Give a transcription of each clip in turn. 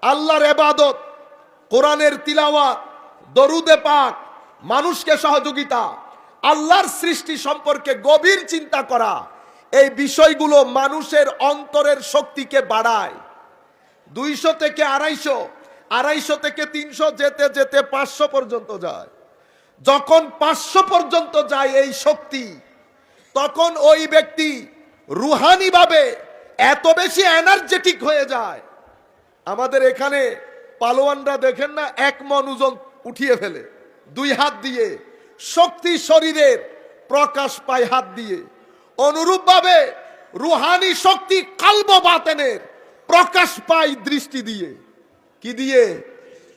আল্লাহর ইবাদত, কোরআনের তিলাওয়াত, দরুদে পাক, মানুষকে সহযোগিতা, আল্লাহর সৃষ্টি সম্পর্কে গভীর চিন্তা করা, এই বিষয়গুলো মানুষের অন্তরের শক্তিকে বাড়ায়। 200 থেকে 250, 250 থেকে 300, যেতে যেতে 500 পর্যন্ত যায়। যখন 500 পর্যন্ত যায় এই শক্তি, তখন ওই ব্যক্তি রুহানিভাবে এত বেশি এনার্জেটিক হয়ে যায়। আমাদের এখানে পালোয়ানরা দেখেন না, 1 মণ ওজন উঠিয়ে ফেলে 2 হাত দিয়ে, শক্তি শরীরের প্রকাশ পায় হাত দিয়ে। অনুরূপভাবে রুহানি শক্তি কলব বাতেনের প্রকাশ পায় দৃষ্টি দিয়ে। কি দিয়ে?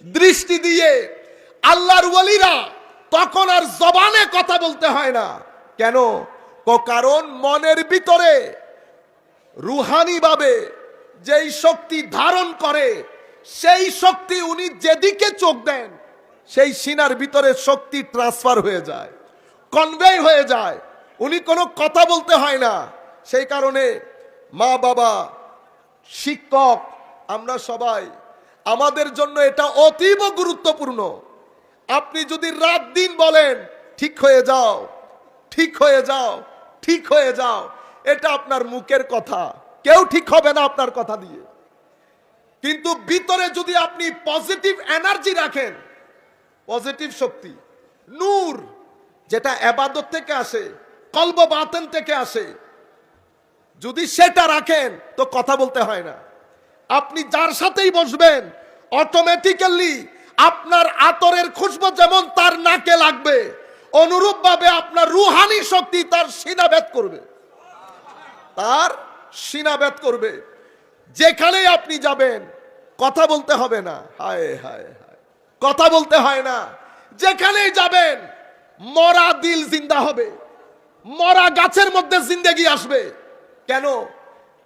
দৃষ্টি দিয়ে। আল্লাহর ওয়ালিরা তখন আর জবানে কথা বলতে হয় না। কেন? কারণ মনের ভিতরে রুহানি ভাবে যেই শক্তি ধারণ করে, সেই শক্তি উনি যেদিকে চোখ দেন, সেই সিনার ভিতরে শক্তি ট্রান্সফার হয়ে যায়, কনভে হয়ে যায়। উনি কোনো কথা বলতে হয় না। সেই কারণে মা বাবা, শিক্ষক, আমরা সবাই, আমাদের জন্য এটা অতীব গুরুত্বপূর্ণ। আপনি যদি রাত দিন বলেন ঠিক হয়ে যাও, ঠিক হয়ে যাও, ঠিক হয়ে যাও, এটা আপনার মুখের কথা, কেউ ঠিক হবে না আপনার কথা দিয়ে। কিন্তু ভিতরে যদি আপনি পজিটিভ এনার্জি রাখেন, পজিটিভ শক্তি, নূর, যেটা ইবাদত থেকে আসে, কলব বাতেন থেকে আসে, যদি সেটা রাখেন তো কথা বলতে হয় না। আপনি যার সাথেই বসবেন অটোমেটিক্যালি আপনার আতরের খুশবু যেমন তার নাকে লাগবে, অনুরূপভাবে আপনার রুহানি শক্তি তার সিনা ভেদ করবে, তার সিনা ভেদ করবে। যেখানেই আপনি যাবেন কথা বলতে হবে না। হায় হায় হায়, কথা বলতে হয় না। যেখানেই যাবেন মরা দিল জিন্দা হবে, মরা গাছের মধ্যে জিন্দেগি আসবে। কেন?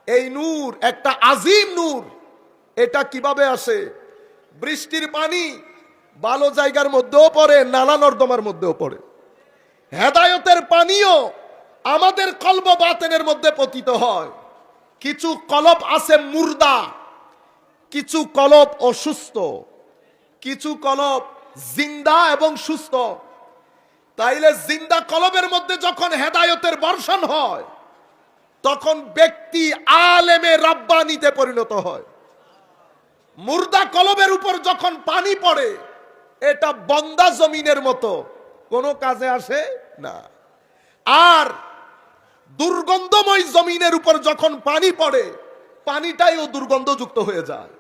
এই নূর একটা আজিম নূর। এটা কিভাবে আসে? বৃষ্টির পানি ভালো জায়গার মধ্যেও পড়ে, নালা নর্দমার মধ্যেও পড়ে। হেদায়েতের পানিও আমাদের কলব বাতেনের মধ্যে পতিত হয়। কিছু কলব আছে মুর্দা, কিছু কলব অসুস্থ, কিছু কলব জিন্দা এবং সুস্থ। তাইলে জিন্দা কলবের মধ্যে যখন হেদায়েতের বর্ষণ হয়, তখন ব্যক্তি আলেমে রাব্বানীতে পরিণত হয়। মুর্দা কলবের উপর যখন পানি পড়ে, এটা বন্দা জমিনের মতো, কোনো কাজে আসে না। আর দুর্গন্ধময় জমিনের উপর যখন পানি পড়ে, পানিটাইও দুর্গন্ধযুক্ত হয়ে যায়।